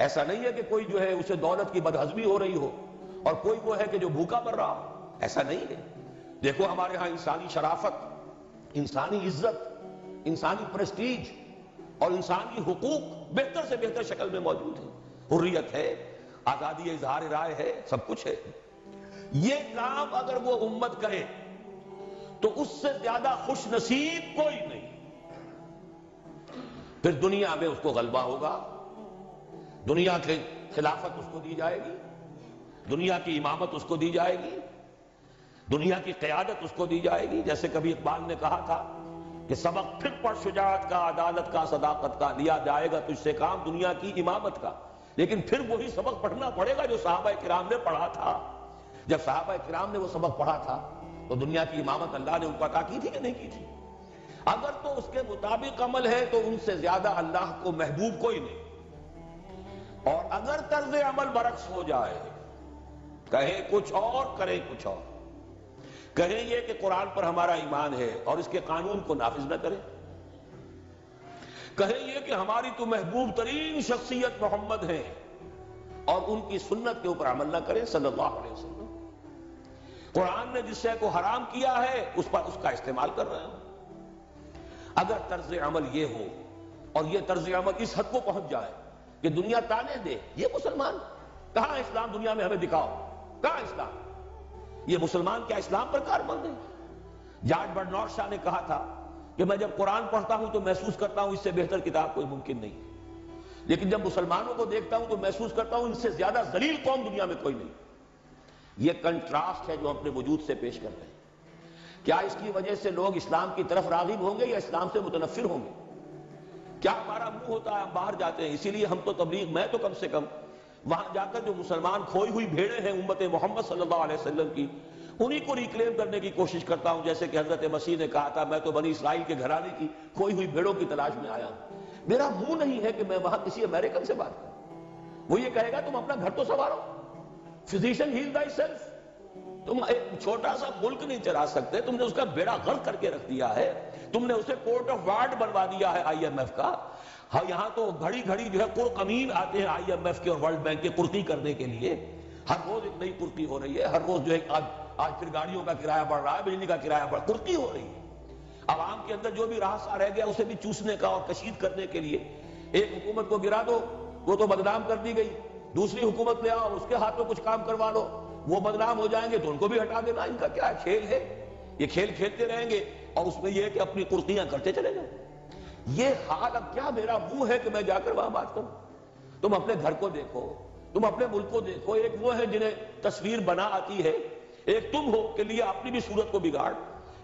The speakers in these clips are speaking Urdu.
ایسا نہیں ہے کہ کوئی جو ہے اسے دولت کی بدہضمی ہو رہی ہو اور کوئی وہ ہے کہ جو بھوکا مر رہا ہو، ایسا نہیں ہے۔ دیکھو ہمارے ہاں انسانی شرافت، انسانی عزت، انسانی پریسٹیج اور انسانی حقوق بہتر سے بہتر شکل میں موجود ہے، حریت ہے، آزادی اظہار رائے ہے، سب کچھ ہے۔ یہ کام اگر وہ امت کرے تو اس سے زیادہ خوش نصیب کوئی نہیں۔ پھر دنیا میں اس کو غلبہ ہوگا، دنیا کے خلافت اس کو دی جائے گی، دنیا کی امامت اس کو دی جائے گی، دنیا کی قیادت اس کو دی جائے گی۔ جیسے کبھی اقبال نے کہا تھا کہ سبق پھر پڑھ شجاعت کا، عدالت کا، صداقت کا، لیا جائے گا تجھ سے کام دنیا کی امامت کا۔ لیکن پھر وہی سبق پڑھنا پڑے گا جو صحابہ کرام نے پڑھا تھا۔ جب صحابہ کرام نے وہ سبق پڑھا تھا تو دنیا کی امامت اللہ نے ان کو عطا کی تھی کہ نہیں کی تھی؟ اگر تو اس کے مطابق عمل ہے تو ان سے زیادہ اللہ کو محبوب کوئی نہیں، اور اگر طرز عمل برعکس ہو جائے، کہیں کچھ اور کریں کچھ اور، کہیں یہ کہ قرآن پر ہمارا ایمان ہے اور اس کے قانون کو نافذ نہ کریں، کہیں یہ کہ ہماری تو محبوب ترین شخصیت محمد ہے اور ان کی سنت کے اوپر عمل نہ کریں صلی اللہ علیہ وسلم، قرآن نے جس شے کو حرام کیا ہے اس پر اس کا استعمال کر رہے ہیں۔ اگر طرز عمل یہ ہو اور یہ طرز عمل اس حد کو پہنچ جائے کہ دنیا تانے دے یہ مسلمان، کہاں اسلام دنیا میں ہمیں دکھاؤ، کہاں اسلام؟ یہ مسلمان کیا اسلام پر کاربند ہے؟ جارج برنارڈ شاہ نے کہا تھا کہ میں جب قرآن پڑھتا ہوں تو محسوس کرتا ہوں اس سے بہتر کتاب کوئی ممکن نہیں، لیکن جب مسلمانوں کو دیکھتا ہوں تو محسوس کرتا ہوں ان سے زیادہ ذلیل قوم دنیا میں کوئی نہیں۔ یہ کنٹراسٹ ہے جو ہم اپنے وجود سے پیش کر رہے ہیں۔ کیا اس کی وجہ سے لوگ اسلام کی طرف راغب ہوں گے یا اسلام سے متنفر ہوں گے؟ کیا ہمارا منہ ہوتا ہے ہم باہر جاتے ہیں؟ اسی لیے ہم تو تبلیغ، میں تو کم سے کم وہاں جا کر جو مسلمان کھوئی ہوئی بھیڑیں ہیں امت محمد صلی اللہ علیہ وسلم کی، انہی کو ریکلیم کرنے کی کوشش کرتا ہوں، جیسے کہ حضرت مسیح نے کہا تھا میں تو بنی اسرائیل کے گھرانے کی کھوئی ہوئی بھیڑوں کی تلاش میں آیا ہوں۔ میرا منہ نہیں ہے کہ میں وہاں کسی امریکن سے بات کروں، وہ یہ کہے گا تم اپنا گھر تو سنوارو، فزیشین ہیل تھائی سیلف۔ تم ایک چھوٹا سا ملک نہیں چلا سکتے، تم نے اس کا بیڑا غرق کر کے رکھ دیا ہے، تم نے اسے کورٹ آف وارڈ بنوا دیا ہے آئی ایم ایف کا۔ ہاں یہاں تو گھڑی گھڑی جو ہے قرقمین آتے ہیں آئی ایم ایف کے اور ورلڈ بینک کے قرقی کرنے کے لیے، ہر روز ایک نئی قرقی ہو رہی ہے، ہر روز جو ہے آج پھر گاڑیوں کا کرایہ بڑھ رہا ہے، بجلی کا کرایہ بڑھ، قرقی ہو رہی ہے۔ عوام کے اندر جو بھی راستہ رہ گیا اسے بھی چوسنے کا اور کشید کرنے کے لیے ایک حکومت کو گرا دو وہ تو بدنام کر دی گئی، دوسری حکومت لے آؤ اس کے ہاتھ میں کچھ کام کروا لو، وہ بدنام ہو جائیں گے تو ان کو بھی ہٹا دینا۔ ان کا کیا کھیل ہے؟ یہ کھیل کھیلتے رہیں گے اور اس میں یہ ہے کہ اپنی قرقیاں کرتے چلے جائیں۔ یہ حال اب کیا میرا منہ ہے کہ میں جا کر وہاں بات کروں؟ تم اپنے گھر کو دیکھو، تم اپنے ملک کو دیکھو، ایک وہ ہے جنہیں تصویر بنا آتی ہے، ایک تم ہو کہ لیا اپنی بھی صورت کو بگاڑ۔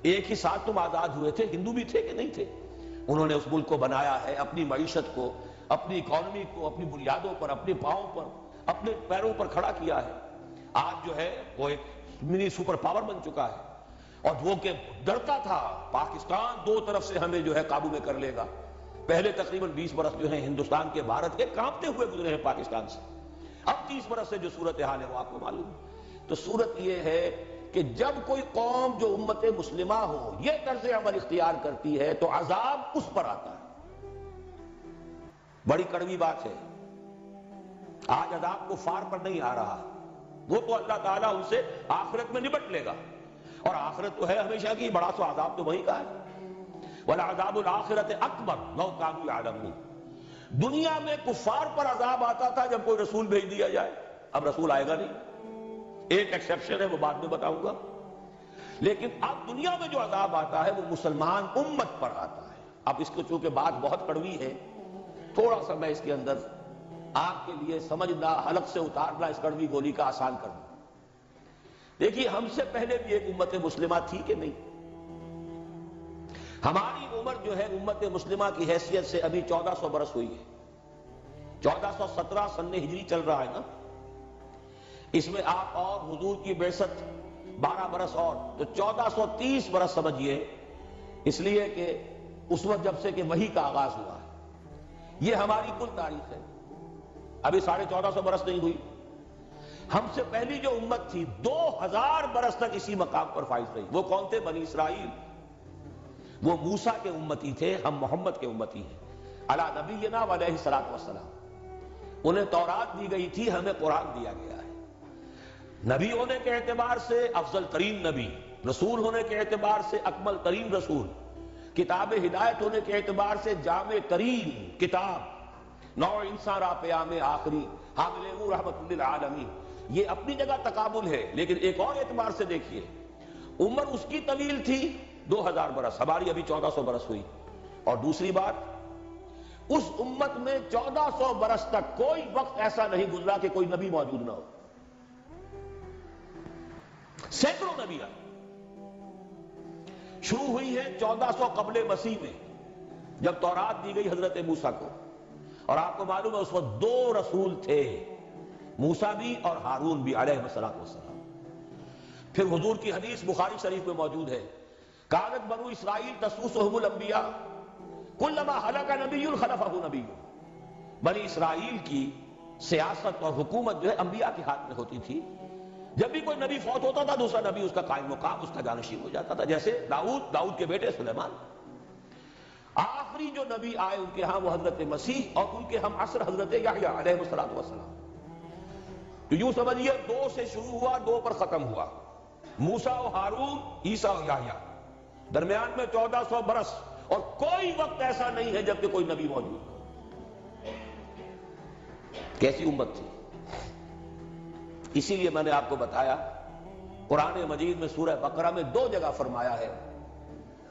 ایک ہی ساتھ تم آزاد ہوئے تھے، ہندو بھی تھے کہ نہیں تھے؟ انہوں نے اس ملک کو بنایا ہے، اپنی معیشت کو، اپنی اکانومی کو اپنی بنیادوں پر، اپنے پاؤں پر، اپنے پیروں پر کھڑا کیا ہے۔ آج جو ہے وہ ایک منی سپر پاور بن چکا ہے، اور وہ کہ ڈرتا تھا پاکستان دو طرف سے ہمیں جو ہے قابو میں کر لے گا۔ پہلے تقریباً 20 برس جو ہیں ہندوستان کے، بھارت کے کانپتے ہوئے گزرے ہیں پاکستان سے، اب 30 برس سے جو صورتحال ہے وہ آپ کو معلوم ہے۔ تو صورت یہ ہے کہ جب کوئی قوم جو امت مسلمہ ہو یہ طرز عمل اختیار کرتی ہے تو عذاب اس پر آتا ہے۔ بڑی کڑوی بات ہے، آج عذاب کفار پر نہیں آ رہا، وہ تو اللہ تعالیٰ ان سے آخرت میں نبٹ لے گا، اور آخرت تو ہے ہمیشہ کی، بڑا سو عذاب تو وہی کا ہے۔ وَلَعَذَابُ الْآخِرَةِ أَكْبَرُ لَوْ كَانُوا يَعْلَمُونَ۔ دنیا میں کفار پر عذاب آتا تھا جب کوئی رسول بھیج دیا جائے، اب رسول آئے گا نہیں، ایک ایکسیپشن ہے وہ بعد میں بتاؤں گا، لیکن اب دنیا میں جو عذاب آتا ہے وہ مسلمان امت پر آتا ہے۔ اب اس کو چونکہ بات بہت کڑوی ہے، تھوڑا سا میں اس کے اندر آپ کے لیے سمجھنا، حلق سے اتارنا اس کڑوی گولی کا آسان کر دوں۔ دیکھیے ہم سے پہلے بھی ایک امت مسلمہ تھی کہ نہیں؟ ہماری عمر جو ہے امت مسلمہ کی حیثیت سے ابھی 1400 برس ہوئی ہے، 1417 سن ہجری چل رہا ہے نا، اس میں آپ اور حضور کی بعثت 12 برس اور، تو 1430 برس سمجھیے، اس لیے کہ اس وقت جب سے کہ وحی کا آغاز ہوا ہے، یہ ہماری کل تاریخ ہے، ابھی 1450 برس نہیں ہوئی۔ ہم سے پہلی جو امت تھی 2000 برس تک اسی مقام پر فائز رہی، وہ کون تھے؟ بنی اسرائیل، وہ موسیٰ کے امتی تھے، ہم محمد کے امتی ہیں، علی نبینا و علیہ الصلوۃ والسلام۔ انہیں تورات دی گئی تھی، ہمیں قرآن دیا گیا ہے۔ نبی ہونے کے اعتبار سے افضل ترین نبی، رسول ہونے کے اعتبار سے اکمل ترین رسول، کتاب ہدایت ہونے کے اعتبار سے جامع ترین کتاب، نوع انسان را پیام آخری، حامل رحمت للعالمین۔ یہ اپنی جگہ تقابل ہے، لیکن ایک اور اعتبار سے دیکھیے، عمر اس کی طویل تھی 2000 برس، ہماری ابھی 1400 برس ہوئی، اور دوسری بات اس امت میں 1400 برس تک کوئی وقت ایسا نہیں گزرا کہ کوئی نبی موجود نہ ہو، سینکڑوں نبی آئے۔ شروع ہوئی ہے 1400 قبل مسیح میں، جب تورات دی گئی حضرت موسیٰ کو، اور آپ کو معلوم ہے اس وقت 2 رسول تھے، موسیٰ بھی اور ہارون بھی علیہ السلام۔ پھر حضور کی حدیث بخاری شریف میں موجود ہے، کانت بنو اسرائیل تسوسہم الانبیاء کلما ہلک نبی خلفہ نبی۔ بنی اسرائیل کی سیاست اور حکومت جو ہے انبیاء کے ہاتھ میں ہوتی تھی، جب بھی کوئی نبی فوت ہوتا تھا دوسرا نبی اس کا قائم مقام، اس کا جانشین ہو جاتا تھا، جیسے داؤد کے بیٹے سلیمان۔ آخری جو نبی آئے ان کے ہاں وہ حضرت مسیح، اور ان کے ہم عصر حضرت یحییٰ علیہ السلام۔ تو یوں سمجھیے 2 سے شروع ہوا، 2 پر ختم ہوا، موسیٰ و ہارون، عیسیٰ و یحییٰ، درمیان میں 1400 برس، اور کوئی وقت ایسا نہیں ہے جب کہ کوئی نبی موجود ہو۔ کیسی امت تھی! اسی لیے میں نے آپ کو بتایا، قرآن مجید میں سورہ بقرہ میں 2 جگہ فرمایا ہے،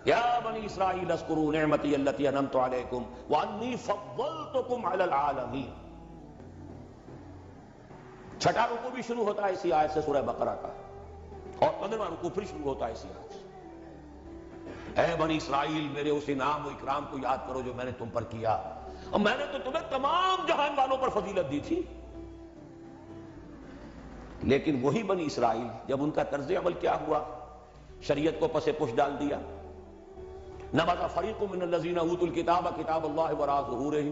یا بنی اسرائیل اذکروا نعمتی التی انعمت علیکم وانی فضلتکم علی العالمین۔ چھٹا رکوع بھی شروع ہوتا ہے اسی آیت سے سورہ بقرہ کا، اور 15واں رکوع پھر شروع ہوتا ہے اسی آیت سے۔ اے بنی اسرائیل، میرے اس انعام و اکرام کو یاد کرو جو میں نے تم پر کیا، اور میں نے تو تمہیں تمام جہان والوں پر فضیلت دی تھی۔ لیکن وہی بنی اسرائیل جب ان کا طرز عمل کیا ہوا، شریعت کو پس پش ڈال دیا، نبذ فریق من الذین اوتوا الکتاب کتاب اللہ وراء ظہورہم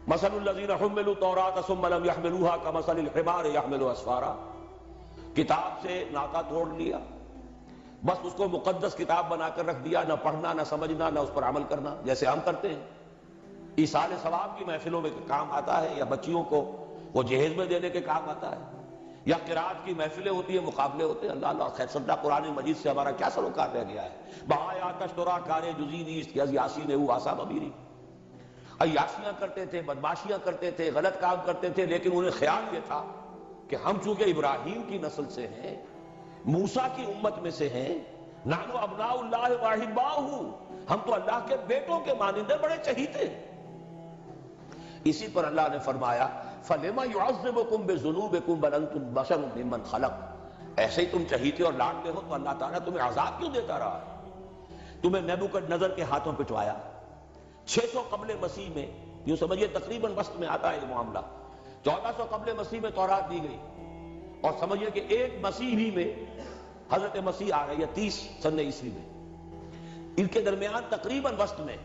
مثل الذین حملوا التوراۃ ثم لم يحملوها كمثل الحمار يحمل اسفارا۔ کتاب سے ناطہ توڑ لیا، بس اس کو مقدس کتاب بنا کر رکھ دیا، نہ پڑھنا، نہ سمجھنا، نہ اس پر عمل کرنا، جیسے ہم کرتے ہیں۔ ایصال ثواب کی محفلوں میں کام آتا ہے، یا بچیوں کو وہ جہیز میں دینے کے کام آتا ہے، یا قرات کی محفلیں ہوتی ہیں، مقابلے ہوتے ہیں۔ اللہ خیر صدہ قرآن مجید سے ہمارا کیا سروکار رہ گیا ہے؟ بہایا کشترا کارے جزی نیست کہ از یاسی نے وہ آسا مبیری۔ عیاشیاں کرتے تھے، بدماشیاں کرتے تھے، غلط کام کرتے تھے، لیکن انہیں خیال یہ تھا کہ ہم چونکہ ابراہیم کی نسل سے ہیں، موسیٰ کی امت میں سے ہیں، نحن ابناء اللہ واحباؤہ، ہم تو اللہ کے بیٹوں کے مانندے بڑے چہیتے ہیں۔ اسی پر اللہ نے فرمایا فَلِمَ يُعَذِّبُكُمْ بِذُنُوبِكُمْ بَلْ أَنْتُمْ بَشَرٌ مِّمَّنْ خَلَقَ۔ ایسے ہی تم چہیتے اور لاڈلے ہو تو اللہ تعالیٰ تمہیں عذاب کیوں دیتا رہا ہے؟ تمہیں نیبوکڈنیزر کے ہاتھوں پٹوایا 600 قبل مسیح میں، یوں سمجھیے تقریباً وسط میں آتا ہے یہ معاملہ۔ 1400 قبل مسیح میں تورات دی گئی، اور سمجھیے کہ ایک مسیحی میں حضرت مسیح آ گئی ہے 30 سن عیسوی میں، ان کے درمیان تقریباً وسط میں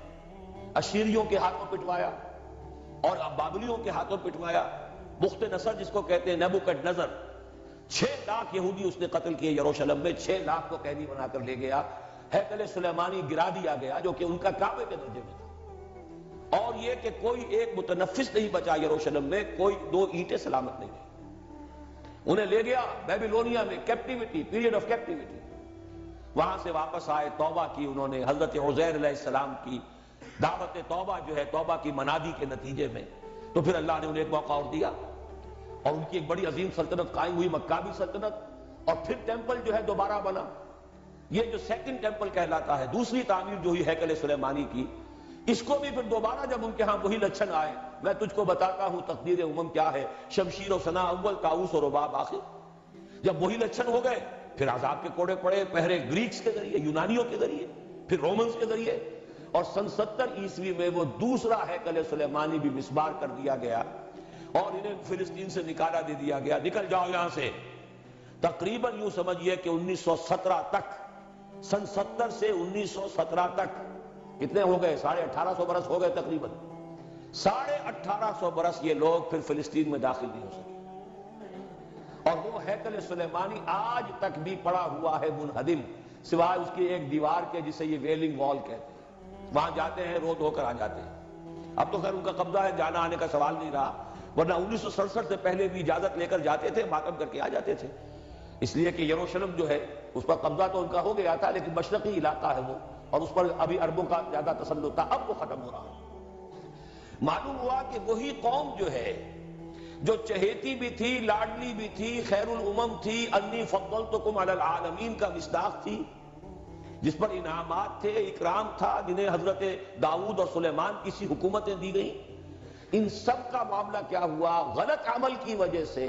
اشیریوں کے ہاتھوں پٹوایا اور بابلیوں کے ہاتھوں پٹوایا۔ بخت نصر جس کو کہتے ہیں، نیبوکڈنیزر، 6 لاکھ یہودی اس نے قتل کیے یروشلم میں، 6 لاکھ کو قیدی بنا کر لے گیا، ہیکل سلیمانی گرا دیا گیا جو کہ ان کا کعبے کے درجے میں تھا، اور یہ کہ کوئی ایک متنفس نہیں بچا یروشلم میں، کوئی 2 اینٹیں سلامت نہیں گئی۔ انہیں لے گیا بیبیلونیا میں، کیپٹیوٹی، پیریڈ آف کیپٹیوٹی، وہاں سے واپس آئے، توبہ کی انہوں نے، حضرت عزیر علیہ السلام کی دعوت توبہ جو ہے، توبہ کی منادی کے نتیجے میں، تو پھر اللہ نے انہیں ایک موقع اور دیا، اور ان کی ایک بڑی عظیم سلطنت قائم ہوئی، مکابی سلطنت، اور پھر ٹیمپل جو ہے دوبارہ بنا، یہ جو سیکنڈ ٹیمپل کہلاتا ہے، دوسری تعمیر جو ہوئی ہیکل سلیمانی کی، اس کو بھی پھر دوبارہ جب ان کے ہاں وہی لچھن آئے، میں تجھ کو بتاتا ہوں تقدیر امم کیا ہے، شمشیر و ثنا اول، طاؤس و رباب آخر، جب وہی لچھن ہو گئے پھر عذاب کے کوڑے پڑے، پہلے گریکس کے ذریعے، یونانیوں کے ذریعے، پھر رومنز کے ذریعے، اور سن 70 عیسوی میں وہ دوسرا ہیکل سلیمانی بھی مسمار کر دیا گیا، اور انہیں فلسطین سے نکالا دے دیا گیا، نکل جاؤ یہاں سے۔ تقریباً یوں سمجھیے کہ 1917 تک، سن 70 سے 1917 تک کتنے ہو گئے؟ 1850 برس ہو گئے تقریباً۔ 1850 برس یہ لوگ پھر فلسطین میں داخل نہیں ہو سکے، اور وہ ہیکل سلیمانی آج تک بھی پڑا ہوا ہے منہدم، سوائے اس کی ایک دیوار کے جسے یہ ویلنگ وال کہتے ہیں، وہاں جاتے ہیں رو دھو کر آ جاتے ہیں۔ اب تو خیر ان کا قبضہ ہے، جانا آنے کا سوال نہیں رہا، ورنہ 1967 سے پہلے بھی اجازت لے کر جاتے تھے، ماتم کر کے آ جاتے تھے، اس لیے کہ یروشلم جو ہے اس پر قبضہ تو ان کا ہو گیا تھا، لیکن مشرقی علاقہ ہے وہ، اور اس پر ابھی عربوں کا زیادہ تسلط تھا، اب وہ ختم ہو رہا ہے۔ معلوم ہوا کہ وہی قوم جو ہے، جو چہیتی بھی تھی، لاڈلی بھی تھی، خیر الامم تھی، انی فضلتکم علی العالمین کا مصداق تھی، جس پر انعامات تھے، اکرام تھا، جنہیں حضرت داؤد اور سلیمان کی سی حکومتیں دی گئیں، ان سب کا معاملہ کیا ہوا؟ غلط عمل کی وجہ سے،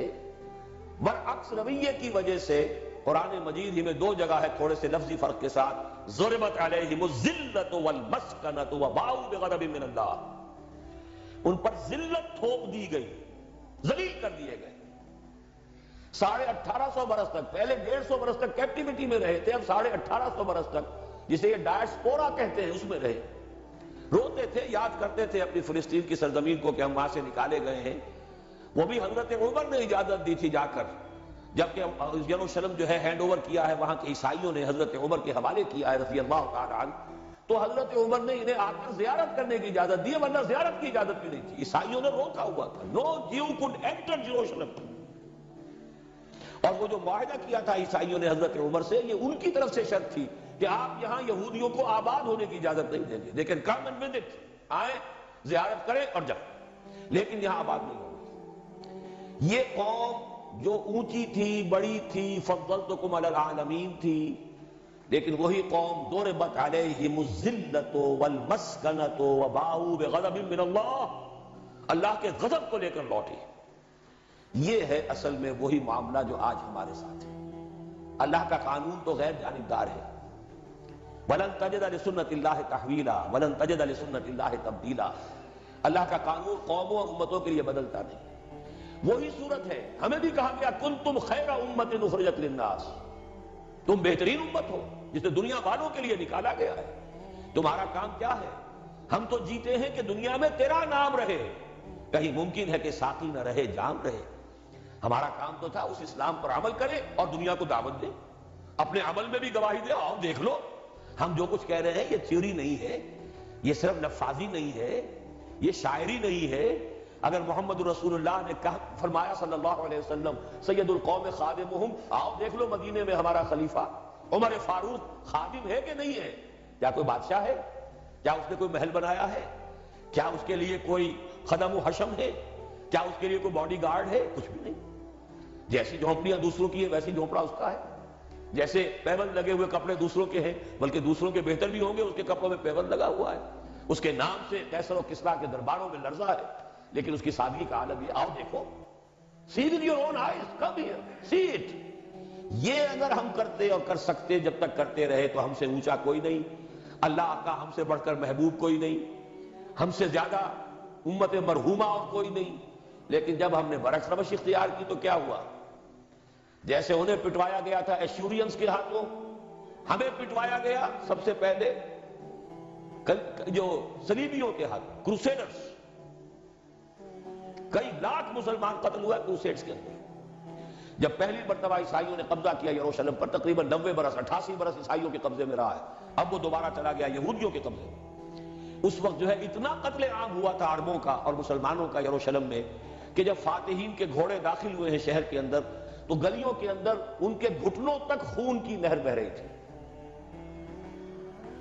برعکس رویے کی وجہ سے قرآن مجید ہی میں دو جگہ ہے تھوڑے سے لفظی فرق کے ساتھ، ضربت علیہم الذلۃ والمسکنۃ وباؤوا بغضب من اللہ، ان پر ذلت تھوپ دی گئی، ذلیل کر دیے گئے۔ 1850 برس تک، پہلے 150 برس تک کیپٹیوٹی میں رہے تھے، اب 1850 برس تک جسے یہ ڈائسپورا کہتے ہیں اس میں رہے، روتے تھے، یاد کرتے تھے اپنی فلسطین کی سرزمین کو کہ ہم وہاں سے نکالے گئے ہیں۔ وہ بھی حضرت عمر نے اجازت دی تھی جا کر، جبکہ یروشلم جو ہے ہینڈ اوور کیا ہے وہاں کے عیسائیوں نے، حضرت عمر کے حوالے کیا ہے رضی اللہ تعالیٰ عنہ، تو حضرت عمر نے انہیں آ کر زیارت کرنے کی اجازت دی، ورنہ زیارت کی اجازت بھی نہیں تھی۔ عیسائیوں نے روکا ہوا تھا، نو جیو کوڈ انٹر جیروشلم، اور وہ جو معاہدہ کیا تھا عیسائیوں نے حضرت عمر سے، یہ ان کی طرف سے شرط تھی کہ آپ یہاں یہودیوں کو آباد ہونے کی اجازت نہیں دیں گے، لیکن کم اینڈ وزٹ، آئیں زیارت کریں اور جائیں، لیکن یہاں آباد نہیں ہوگی۔ یہ قوم جو اونچی تھی، بڑی تھی، فضلتکم علی العالمین تھی، لیکن وہی قوم ضربت علیہم الذلۃ والمسکنۃ وباؤوا بغضب من اللہ، اللہ کے غضب کو لے کر لوٹی۔ یہ ہے اصل میں وہی معاملہ جو آج ہمارے ساتھ ہے۔ اللہ کا قانون تو غیر جانبدار ہے، وَلَن تَجِدَ لِسُنَّتِ اللَّهِ تَحْوِيلًا وَلَن تَجِدَ لِسُنَّتِ اللَّهِ تَبْدِيلًا۔ اللہ کا قانون قوموں اور امتوں کے لیے بدلتا نہیں، وہی صورت ہے۔ ہمیں بھی کہا گیا کنتم خیر امت اخرجت للناس، تم بہترین امت ہو جسے دنیا والوں کے لیے نکالا گیا ہے۔ تمہارا کام کیا ہے؟ ہم تو جیتے ہیں کہ دنیا میں تیرا نام رہے، کہیں ممکن ہے کہ ساقی نہ رہے، جام رہے۔ ہمارا کام تو تھا اس اسلام پر عمل کرے اور دنیا کو دعوت دے، اپنے عمل میں بھی گواہی دے، آؤ دیکھ لو ہم جو کچھ کہہ رہے ہیں یہ تھیوری نہیں ہے، یہ صرف لفاظی نہیں ہے، یہ شاعری نہیں ہے۔ اگر محمد رسول اللہ نے فرمایا صلی اللہ علیہ وسلم سید القوم خادمہم، آؤ دیکھ لو مدینے میں ہمارا خلیفہ عمر فاروق خادم ہے کہ نہیں ہے؟ کیا کوئی بادشاہ ہے؟ کیا اس نے کوئی محل بنایا ہے؟ کیا اس کے لیے کوئی خدم و حشم ہے؟ کیا اس کے لیے کوئی باڈی گارڈ ہے؟ کچھ بھی نہیں۔ جیسی جھونپڑیاں دوسروں کی ہے ویسی جھونپڑا اس کا ہے، جیسے پیبند لگے ہوئے کپڑے دوسروں کے ہیں، بلکہ دوسروں کے بہتر بھی ہوں گے، اس کے کپڑوں میں پیبند لگا ہوا ہے، اس کے نام سے قیصر و کسریٰ کے درباروں میں لرزہ ہے، لیکن اس کی سادگی کا عالم یہ، آؤ دیکھو، see with your own eyes, come here, see it۔ یہ اگر ہم کرتے اور کر سکتے، جب تک کرتے رہے تو ہم سے اونچا کوئی نہیں، اللہ کا ہم سے بڑھ کر محبوب کوئی نہیں، ہم سے زیادہ امت مرحومہ اور کوئی نہیں۔ لیکن جب ہم نے برعکس روش اختیار کی تو کیا ہوا؟ جیسے انہیں پٹوایا گیا تھا ایشورینز کے ہاتھوں، ہمیں پٹوایا گیا سب سے پہلے جو صلیبیوں کے ہاتھ، کروسیڈرز، کئی لاکھ مسلمان قتل ہوا کروسیڈز کے اندر۔ جب پہلی مرتبہ عیسائیوں نے قبضہ کیا یروشلم پر، تقریباً 90 برس 88 برس عیسائیوں کے قبضے میں رہا ہے، اب وہ دوبارہ چلا گیا یہودیوں کے قبضے میں۔ اس وقت جو ہے اتنا قتل عام ہوا تھا عربوں کا اور مسلمانوں کا یروشلم میں کہ جب فاتحین کے گھوڑے داخل ہوئے ہیں شہر کے اندر تو گلیوں کے اندر ان کے گھٹنوں تک خون کی نہر بہ رہی تھی۔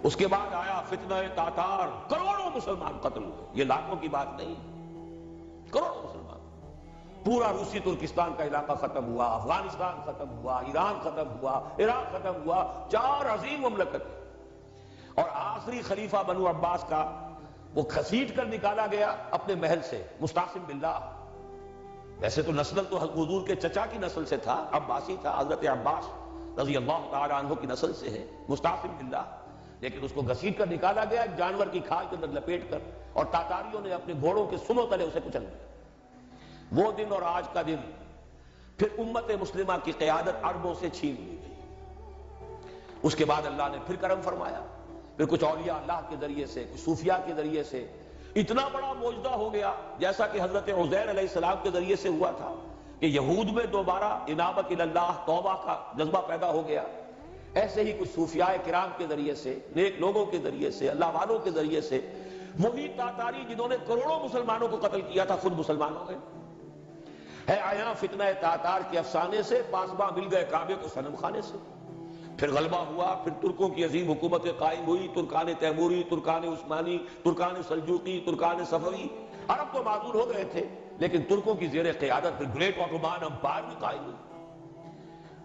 اس کے بعد آیا فتنہ تاتار، کروڑوں مسلمان قتل ہوئے، یہ لاکھوں کی بات نہیں، کروڑوں مسلمان۔ پورا روسی ترکستان کا علاقہ ختم ہوا، افغانستان ختم ہوا، ایران ختم ہوا، عراق ختم ہوا، 4 عظیم مملکتیں۔ اور آخری خلیفہ بنو عباس کا وہ گھسیٹ کر نکالا گیا اپنے محل سے، مستعصم باللہ۔ ویسے تو نسل تو حضور کے چچا کی نسل سے تھا، عباسی تھا، حضرت عباس رضی اللہ تعالیٰ عنہ کی نسل سے ہے، مستعصم باللہ، لیکن اس کو گھسیٹ کر نکالا گیا ایک جانور کی کھال کے اندر لپیٹ کر، اور تاتاریوں نے اپنے گھوڑوں کے سنوں تلے اسے کچل دیا۔ وہ دن اور آج کا دن، پھر امت مسلمہ کی قیادت عربوں سے چھین لی گئی۔ اس کے بعد اللہ نے پھر کرم فرمایا، پھر کچھ اولیاء اللہ کے ذریعے سے، کچھ صوفیاء کے ذریعے سے اتنا بڑا معجزہ ہو گیا، جیسا کہ حضرت عزیر علیہ السلام کے ذریعے سے ہوا تھا کہ یہود میں دوبارہ انابت اللہ، توبہ کا جذبہ پیدا ہو گیا۔ ایسے ہی کچھ صوفیاء کرام کے ذریعے سے، نیک لوگوں کے ذریعے سے، اللہ والوں کے ذریعے سے، وہی تاتاری جنہوں نے کروڑوں مسلمانوں کو قتل کیا تھا خود مسلمان ہو گئے۔ ہے آیا فتنہ تاتار کے افسانے سے، پاسباں مل گئے کعبے کو صنم خانے سے۔ پھر غلبہ ہوا، پھر ترکوں کی عظیم حکومت قائم ہوئی، ترکان تیموری، Terken Usmani, Terken Seljuqi, Terken صفوی۔ عرب تو معذور ہو گئے تھے، لیکن ترکوں کی زیر قیادت پھر گریٹ آٹومان امپائر بھی قائم ہوئی۔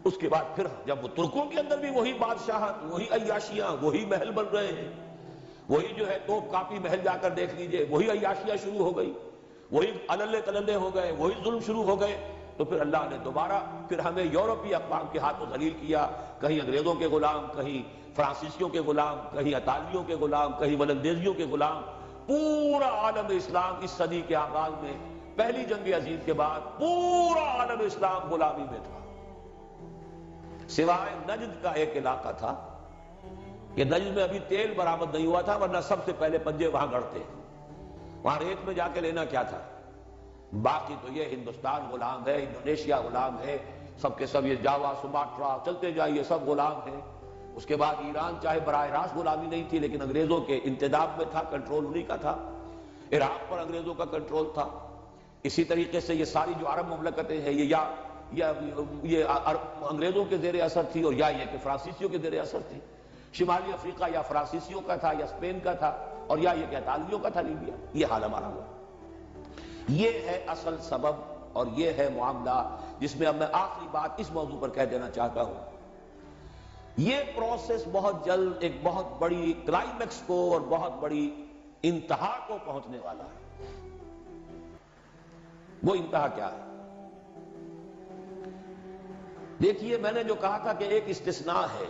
اس کے بعد پھر جب وہ ترکوں کے اندر بھی وہی بادشاہت، وہی عیاشیاں، وہی محل بن رہے ہیں، وہی جو ہے توپ کاپی محل جا کر دیکھ لیجئے، وہی عیاشیاں شروع ہو گئی، وہی اللے تللے ہو گئے، وہی ظلم شروع ہو گئے، تو پھر اللہ نے دوبارہ پھر ہمیں یورپی اقوام کے ہاتھوں ذلیل کیا، کہیں انگریزوں کے غلام، کہیں فرانسیسیوں کے غلام، کہیں اطالویوں کے غلام، کہیں ولندیزیوں کے غلام۔ پورا عالم اسلام اس صدی کے آغاز میں پہلی جنگ عظیم کے بعد پورا عالم اسلام غلامی میں تھا، سوائے نجد کا ایک علاقہ تھا کہ نجد میں ابھی تیل برآمد نہیں ہوا تھا، ورنہ سب سے پہلے پنجے وہاں گڑتے، وہاں ریت میں جا کے لینا کیا تھا۔ باقی تو یہ ہندوستان غلام ہے، انڈونیشیا غلام ہے، سب کے سب یہ جاوا، سماٹرا، چلتے جائیے سب غلام ہیں۔ اس کے بعد ایران چاہے براہ راست غلامی نہیں تھی، لیکن انگریزوں کے انتداب میں تھا، کنٹرول انہی کا تھا۔ عراق پر انگریزوں کا کنٹرول تھا۔ اسی طریقے سے یہ ساری جو عرب مملکتیں ہیں یہ انگریزوں کے زیر اثر تھی، اور یہ کہ فرانسیسیوں کے زیر اثر تھی۔ شمالی افریقہ یا فرانسیسیوں کا تھا یا اسپین کا تھا، اور یہ کہ اطالویوں کا تھا لیبیا۔ یہ حال ہمارا ہوا۔ یہ ہے اصل سبب اور یہ ہے معاملہ، جس میں اب میں آخری بات اس موضوع پر کہہ دینا چاہتا ہوں۔ یہ پروسیس بہت جلد ایک بہت بڑی کلائمیکس کو اور بہت بڑی انتہا کو پہنچنے والا ہے۔ وہ انتہا کیا ہے؟ دیکھیے، میں نے جو کہا تھا کہ ایک استثناء ہے،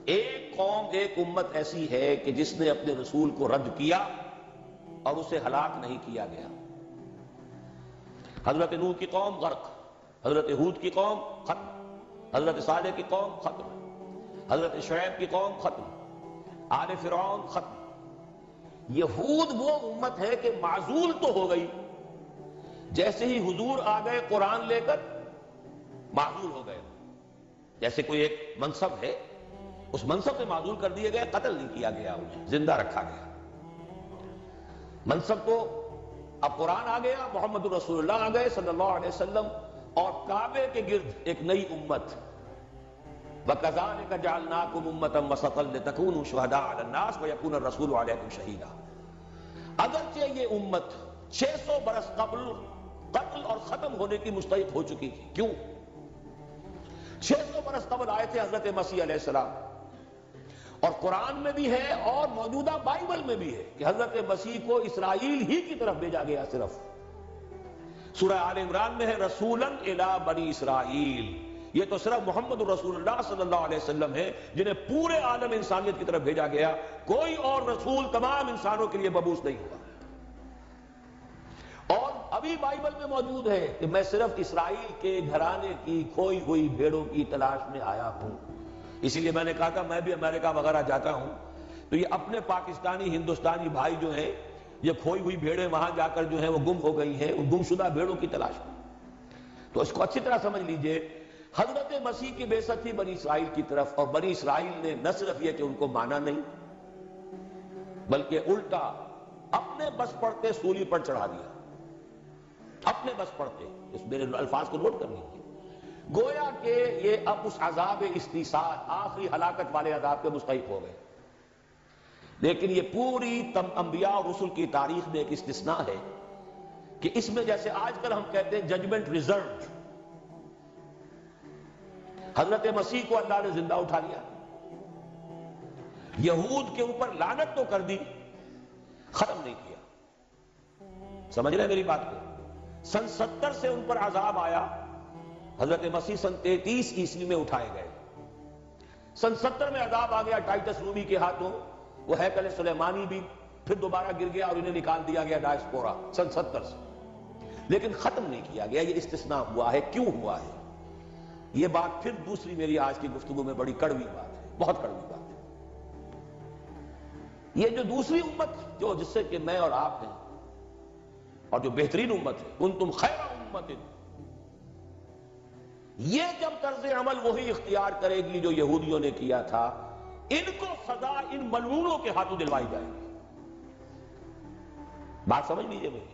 ایک قوم، ایک امت ایسی ہے کہ جس نے اپنے رسول کو رد کیا اور اسے ہلاک نہیں کیا گیا۔ حضرت نوح کی قوم غرق، حضرت ہود کی قوم ختم، حضرت صالح کی قوم ختم، حضرت شعیب کی قوم ختم، آل فرعون ختم۔ یہود وہ امت ہے کہ معزول تو ہو گئی، جیسے ہی حضور آ گئے قرآن لے کر معزول ہو گئے۔ جیسے کوئی ایک منصب ہے، اس منصب سے معزول کر دیے گئے، قتل نہیں کیا گیا، انہیں زندہ رکھا گیا۔ منصب تو اب قرآن آ گیا، محمد رسول اللہ آ گئے صلی اللہ علیہ وسلم، اور کعبے کے گرد ایک نئی امت۔ وَكَذَلِكَ جَعَلْنَاكُمْ أُمَّةً وَسَطًا لِتَكُونُوا شُهَدَاءَ عَلَى النَّاسِ وَيَكُونَ الرَّسُولُ عَلَيْكُمْ شَهِيدًا۔ اگرچہ یہ امت 600 برس قبل قتل اور ختم ہونے کی مستحق ہو چکی تھی۔ کیوں؟ 600 برس قبل آئے تھے حضرت مسیح علیہ السلام، اور قرآن میں بھی ہے اور موجودہ بائبل میں بھی ہے کہ حضرت مسیح کو اسرائیل ہی کی طرف بھیجا گیا۔ صرف سورہ آل عمران میں ہے رسولاً الی بنی اسرائیل، یہ تو صرف محمد رسول اللہ صلی اللہ علیہ وسلم ہے جنہیں پورے عالم انسانیت کی طرف بھیجا گیا، کوئی اور رسول تمام انسانوں کے لیے مبعوث نہیں ہوا۔ اور ابھی بائبل میں موجود ہے کہ میں صرف اسرائیل کے گھرانے کی کھوئی ہوئی بھیڑوں کی تلاش میں آیا ہوں۔ اسی لیے میں نے کہا تھا میں بھی امریکہ وغیرہ جاتا ہوں تو یہ اپنے پاکستانی ہندوستانی بھائی جو ہیں، یہ کھوئی ہوئی بھیڑیں وہاں جا کر جو ہیں وہ گم ہو گئی ہیں، ان گمشدہ بھیڑوں کی تلاش میں۔ تو اس کو اچھی طرح سمجھ لیجئے، حضرت مسیح کی بعثت تھی بنی اسرائیل کی طرف، اور بنی اسرائیل نے نہ صرف یہ کہ ان کو مانا نہیں، بلکہ الٹا اپنے بس پڑتے سولی پر چڑھا دیا، اپنے بس پڑتے۔ اس میرے الفاظ کو نوٹ کر لیجیے، گویا کہ یہ اب اس عذاب استیصال، آخری ہلاکت والے عذاب کے مستحق ہو گئے۔ لیکن یہ پوری انبیاء اور رسل کی تاریخ میں ایک استثناء ہے کہ اس میں جیسے آج کل ہم کہتے ہیں ججمنٹ ریزروڈ، حضرت مسیح کو اللہ نے زندہ اٹھا لیا، یہود کے اوپر لعنت تو کر دی، ختم نہیں کیا۔ سمجھ رہے ہیں میری بات کو؟ سن 70 سے ان پر عذاب آیا، حضرت مسیح سن 33 عیسوی میں اٹھائے گئے۔ سن 70 میں عذاب آ گیا ٹائٹس رومی کے ہاتھوں، وہ ہیکل سلیمانی بھی پھر دوبارہ گر گیا اور انہیں نکال دیا گیا ڈائسپورا سن 70 سے، لیکن ختم نہیں کیا گیا۔ یہ استثناء ہوا ہے۔ کیوں ہوا ہے؟ یہ بات پھر دوسری میری آج کی گفتگو میں بڑی کڑوی بات ہے، بہت کڑوی بات ہے۔ یہ جو دوسری امت جو جس سے کہ میں اور آپ ہیں، اور جو بہترین امت ہے، کنتم خیر امت، یہ جب طرز عمل وہی اختیار کرے گی جو یہودیوں نے کیا تھا، ان کو سزا ان ملعونوں کے ہاتھوں دلوائی جائے گی۔ بات سمجھ لیجیے میری۔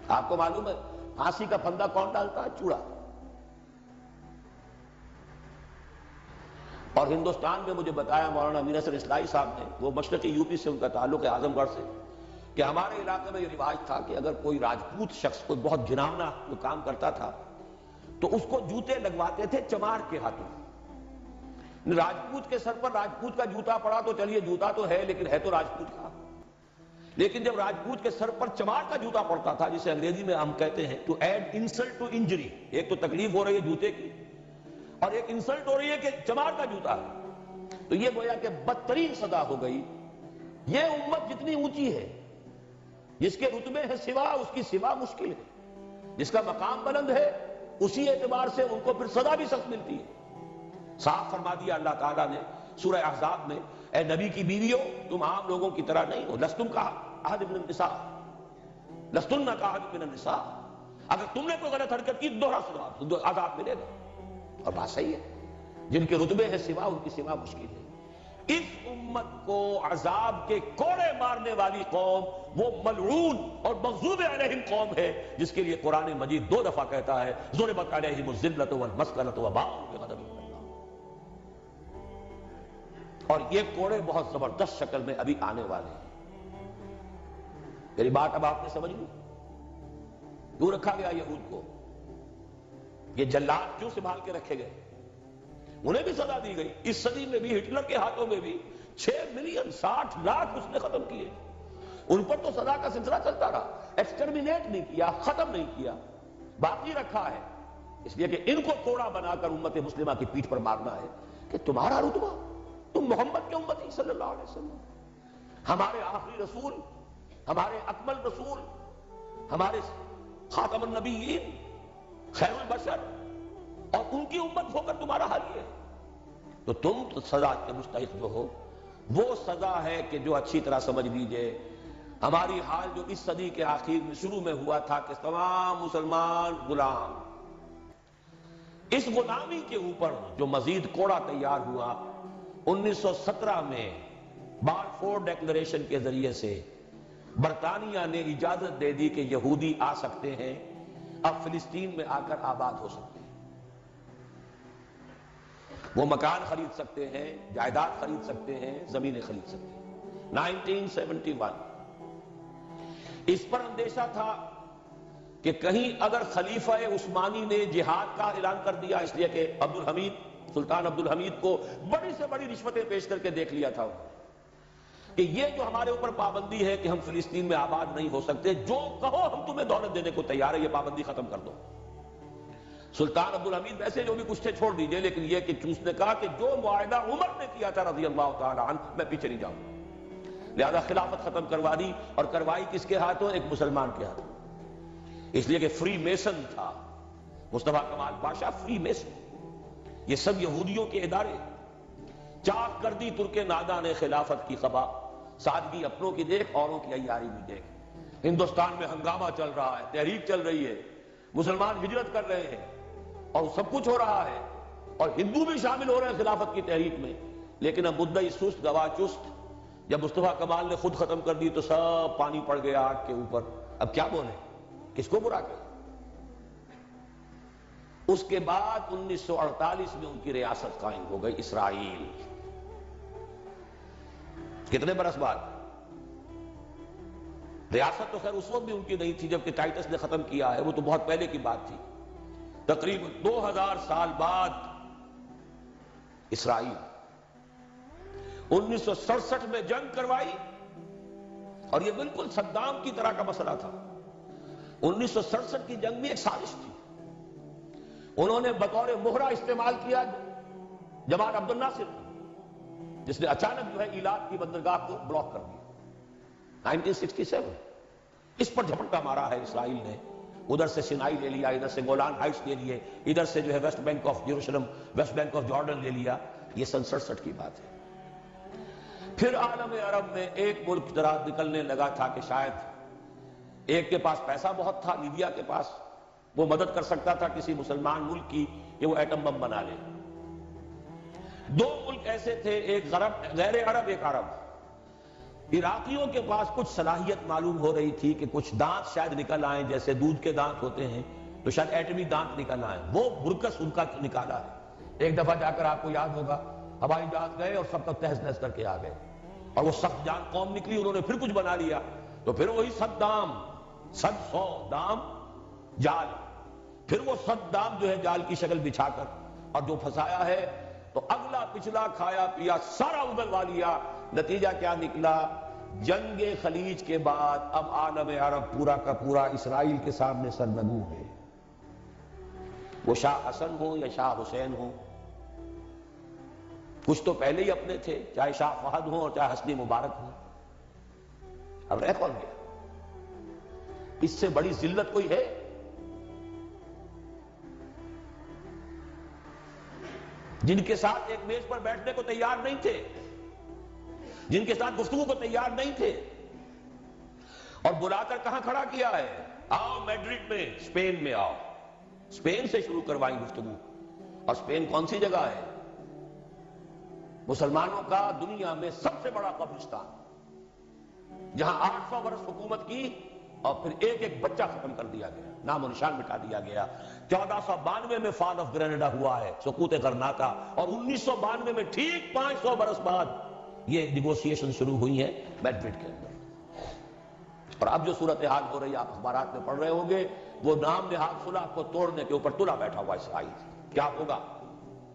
آپ کو معلوم ہے پھانسی کا پھندا کون ڈالتا ہے؟ چوڑا. اور ہندوستان میں مجھے بتایا مولانا امین حسن اصلاحی صاحب نے، وہ مشرقی یو پی سے ان کا تعلق ہے، اعظم گڑھ سے، کہ ہمارے علاقے میں یہ رواج تھا کہ اگر کوئی راجپوت شخص کوئی بہت گھناؤنا جو کام کرتا تھا تو اس کو جوتے لگواتے تھے چمار کے ہاتھوں. راجپوت کے سر پر راجپوت کا جوتا پڑا تو چلیے جوتا تو ہے لیکن ہے تو راجپوت کا، لیکن جب راجپوت کے سر پر چمار کا جوتا پڑتا تھا، جسے انگریزی میں ہم کہتے ہیں to add insult to injury, ایک تو تکلیف ہو رہی ہے جوتے کی اور ایک انسلٹ ہو رہی ہے کہ چمار کا جوتا ہے، تو یہ گویا کہ بدترین سزا ہو گئی. یہ امت جتنی اونچی ہے، جس کے رتبے ہے سوا، اس کی سوا مشکل ہے، جس کا مقام بلند ہے اسی اعتبار سے ان کو پھر سزا بھی سخت ملتی ہے. صاف فرما دیا اللہ تعالیٰ نے سورہ احزاب میں، اے نبی کی بیویوں تم عام لوگوں کی طرح نہیں ہو، لستم کا احد من النساء، لستن کا احد من النساء، اگر تم نے کوئی غلط حرکت کی دوہرا سزا عذاب ملے گا. اور بات صحیح ہے، جن کے رتبے ہے سوا ان کی سوا مشکل ہے. اس امت کو عذاب کے کوڑے مارنے والی قوم وہ ملعون اور مغضوب علیہم قوم ہے، جس کے لیے قرآن مجید 2 دفعہ کہتا ہے ضربت علیہم الذلۃ والمسکنۃ وباءوا بغضب من اللہ. اور یہ کوڑے بہت زبردست شکل میں ابھی آنے والے ہیں. میری بات اب آپ نے سمجھ لی؟ کیوں رکھا گیا یہود کو؟ یہ جلاد کیوں سنبھال کے رکھے گئے؟ انہیں بھی سزا دی گئی. اس صدی میں بھی ہٹلر کے ہاتھوں میں بھی 6 ملین 60 لاکھ اس نے ختم کیے. ان پر تو سزا کا سلسلہ چلتا رہا، ایکسٹرمینیٹ نہیں کیا، ختم نہیں کیا، باقی رکھا ہے. اس لیے کہ ان کو کوڑا بنا کر امت مسلمہ کی پیٹھ پر مارنا ہے کہ تمہارا رتبہ، تم محمد کے امتی صلی اللہ علیہ وسلم، ہمارے آخری رسول، ہمارے اکمل رسول، ہمارے خاتم النبیین، خیر البشر، اور ان کی امت ہو کر تمہارا حال یہ ہے. تو تم سزا کے مستحق جو ہو، وہ سزا ہے کہ جو اچھی طرح سمجھ لیجئے ہماری حال جو اس صدی کے آخر میں شروع میں ہوا تھا کہ تمام مسلمان غلام، اس غلامی کے اوپر جو مزید کوڑا تیار ہوا 1917 میں بالفور ڈیکلریشن کے ذریعے سے برطانیہ نے اجازت دے دی کہ یہودی آ سکتے ہیں، اب فلسطین میں آ کر آباد ہو سکتے ہیں، وہ مکان خرید سکتے ہیں، جائیداد خرید سکتے ہیں، زمینیں خرید سکتے ہیں. 1971 اس پر اندیشہ تھا کہ کہیں اگر خلیفہ عثمانی نے جہاد کا اعلان کر دیا، اس لیے کہ سلطان عبد الحمید کو بڑی سے بڑی رشوتیں پیش کر کے دیکھ لیا تھا کہ یہ جو ہمارے اوپر پابندی ہے کہ ہم فلسطین میں آباد نہیں ہو سکتے، جو کہو ہم تمہیں دولت دینے کو تیار ہے، یہ پابندی ختم کر دو. سلطان عبد الحمید ویسے جو بھی کچھ تھے چھوڑ دیجئے، لیکن یہ کہ اس نے کہا کہ جو معاہدہ عمر نے کیا تھا رضی اللہ تعالی عنہ، میں پیچھے نہیں جاؤں. لہذا خلافت ختم کروا دی، اور کروائی کس کے ہاتھوں؟ ایک مسلمان کے ہاتھوں. اس لیے کہ فری میسن تھا مصطفیٰ کمال پاشا، فری میسن. یہ سب یہودیوں کے ادارے. چاک کر دی ترک نادا نے خلافت کی قبا، سادگی اپنوں کی دیکھ اوروں کی عیاری بھی دیکھ. ہندوستان میں ہنگامہ چل رہا ہے، تحریک چل رہی ہے، مسلمان ہجرت کر رہے ہیں اور سب کچھ ہو رہا ہے، اور ہندو بھی شامل ہو رہے ہیں خلافت کی تحریک میں. لیکن اب مدعی سست گواہ چست، جب مصطفیٰ کمال نے خود ختم کر دی تو سب پانی پڑ گیا آگ کے اوپر. اب کیا بولیں، کس کو برا کہیں؟ اس کے بعد 1948 میں ان کی ریاست قائم ہو گئی اسرائیل. کتنے برس بعد؟ ریاست تو خیر اس وقت بھی ان کی نہیں تھی جبکہ ٹائٹس نے ختم کیا ہے، وہ تو بہت پہلے کی بات تھی. تقریباً 2000 سال بعد اسرائیل 1967 میں جنگ کروائی، اور یہ بالکل صدام کی طرح کا مسئلہ تھا. 1967 کی جنگ میں ایک سازش تھی. انہوں نے بطور مہرہ استعمال کیا جمال عبد الناصر، جس نے اچانک جو ہے ایلات کی بندرگاہ کو بلاک کر دیا 1967. اس پر جھپٹا مارا ہے اسرائیل نے، ادھر سے سینائی لے لیا، ادھر سے گولان ہائٹس لے لیے، ادھر سے جو ہے West Bank of Jerusalem, West Bank of Jordan لے لیا. یہ 67 کی بات ہے. پھر عالم عرب میں ایک ملک ذرا نکلنے لگا تھا کہ شاید ایک کے پاس پیسہ بہت تھا، لیبیا کے پاس، وہ مدد کر سکتا تھا کسی مسلمان ملک کی کہ وہ ایٹم بم بنا لے. 2 ملک ایسے تھے، ایک غیر عرب ایک عرب. عراقیوں کے پاس کچھ صلاحیت معلوم ہو رہی تھی کہ کچھ دانت شاید نکل آئیں، جیسے دودھ کے دانت ہوتے ہیں تو شاید ایٹمی دانت نکل آئیں، وہ برکس ان کا نکالا ہے۔ ایک دفعہ جا کر آپ کو یاد ہوگا ہوائی جہاز گئے اور سب کا تہس نہس کر کے آ گئے، اور وہ سخت جان قوم نکلی، انہوں نے پھر کچھ بنا لیا، تو پھر وہی 100 دام جال، پھر وہ 100 دام جو ہے جال کی شکل بچھا کر، اور جو پھنسایا ہے تو اگلا پچھلا کھایا پیا سارا اگلوا لیا۔ نتیجہ کیا نکلا؟ جنگ خلیج کے بعد اب عالم عرب پورا کا پورا اسرائیل کے سامنے سرنگوں ہے، وہ شاہ حسن ہو یا شاہ حسین ہو، کچھ تو پہلے ہی اپنے تھے، چاہے شاہ فہد ہو اور چاہے حسنی مبارک ہو، اب رہ کون گیا؟ اس سے بڑی ذلت کوئی ہے؟ جن کے ساتھ ایک میز پر بیٹھنے کو تیار نہیں تھے، جن کے ساتھ گفتگو کو تیار نہیں تھے، اور بلا کر کہاں کھڑا کیا ہے؟ آؤ میڈرڈ میں، اسپین میں آؤ، اسپین سے شروع کروائیں گفتگو۔ اور اسپین کون سی جگہ ہے؟ مسلمانوں کا دنیا میں سب سے بڑا قبرستان، جہاں 800 برس حکومت کی اور پھر ایک ایک بچہ ختم کر دیا گیا، نام و نشان مٹا دیا گیا۔ 1492 میں فال آف گرینیڈا ہوا ہے، سقوط غرناطہ، اور 1992 میں ٹھیک 500 برس بعد یہ نیگوسیشن شروع ہوئی ہے میڈرڈ کے اندر۔ اور اب جو صورتحال ہو رہی ہے، آپ اخبارات میں پڑھ رہے ہوں گے، وہ نام نہاد صلح کو توڑنے کے اوپر تلا بیٹھا ہوا اسرائیل۔ کیا ہوگا؟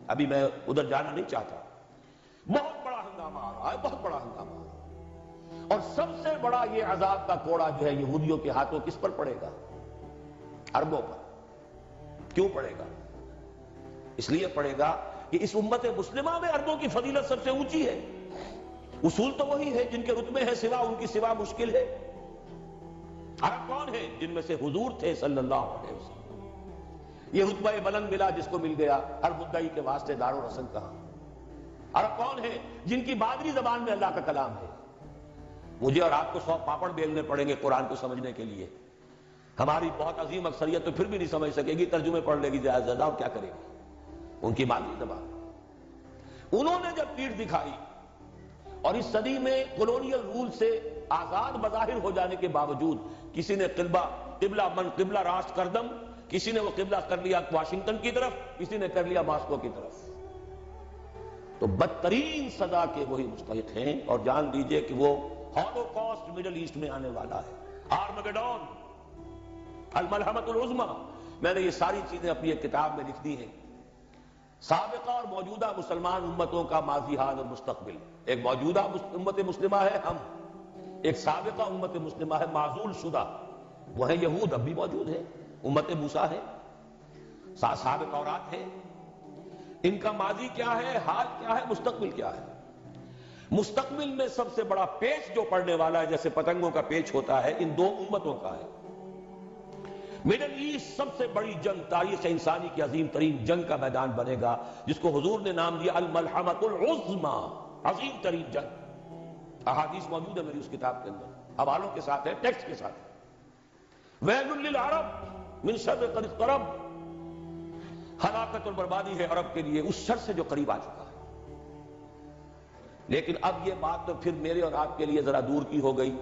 ابھی میں ادھر جانا نہیں چاہتا۔ بہت بڑا ہنگامہ آ رہا ہے، بہت بڑا ہنگامہ آ رہا ہے، اور سب سے بڑا یہ عذاب کا کوڑا جو ہے یہودیوں کے ہاتھوں کس پر پڑے گا؟ عربوں پر۔ کیوں پڑے گا؟ اس لیے پڑے گا کہ اس امت مسلمہ میں عربوں کی فضیلت سب سے اونچی ہے، اصول تو وہی ہے جن کے رتبے ہیں سوا ان کی سوا مشکل ہے۔ عرب کون ہے؟ جن میں سے حضور تھے صلی اللہ علیہ وسلم، یہ رتبہ بلند ملا جس کو مل گیا، ہر مدعی کے واسطے دار و رسن کہاں۔ عرب کون ہے؟ جن کی مادری زبان میں اللہ کا کلام ہے۔ مجھے اور آپ کو 100 پاپڑ بیلنے پڑیں گے قرآن کو سمجھنے کے لیے، ہماری بہت عظیم اکثریت تو پھر بھی نہیں سمجھ سکے گی، ترجمے پڑھ لے گی زیادہ زیادہ، اور کیا کرے گی؟ ان کی مادری زبان۔ انہوں نے جب پیٹھ دکھائی، اور اس صدی میں کولونیل رول سے آزاد بظاہر ہو جانے کے باوجود کسی نے قبلہ راست کردم، کسی نے وہ قبلہ کر لیا واشنگٹن کی طرف، کسی نے کر لیا ماسکو کی طرف، تو بدترین سزا کے وہی مستحق ہیں۔ اور جان لیجئے کہ وہ ہولوکاسٹ مڈل ایسٹ میں آنے والا ہے، آرمگڈون، الملحمۃ العظمیٰ۔ میں نے یہ ساری چیزیں اپنی ایک کتاب میں لکھ دی ہیں، سابقہ اور موجودہ مسلمان امتوں کا ماضی، حال اور مستقبل۔ ایک موجودہ امت مسلمہ ہے ہم، ایک سابقہ امت مسلمہ ہے معزول شدہ، وہ ہے یہود، اب بھی موجود ہے، امت موسیٰ ہے، سابق تورات ہے۔ ان کا ماضی کیا ہے، حال کیا ہے، مستقبل کیا ہے؟ مستقبل میں سب سے بڑا پیچ جو پڑنے والا ہے، جیسے پتنگوں کا پیچ ہوتا ہے، ان دو امتوں کا ہے۔ مڈل ایسٹ سب سے بڑی جنگ، تاریخ انسانی کی عظیم ترین جنگ کا میدان بنے گا، جس کو حضور نے نام دیا الملحمۃ العظمیٰ، عظیم ترین جنگ۔ احادیث موجود ہے میری اس کتاب کے اندر، حوالوں کے ساتھ ہے، ٹیکسٹ کے ساتھ ہے۔ ویل للعرب من شر قد اقترب، ہلاکت اور بربادی ہے عرب کے لیے اس شر سے جو قریب آ چکا ہے۔ لیکن اب یہ بات تو پھر میرے اور آپ کے لیے ذرا دور کی ہو گئی،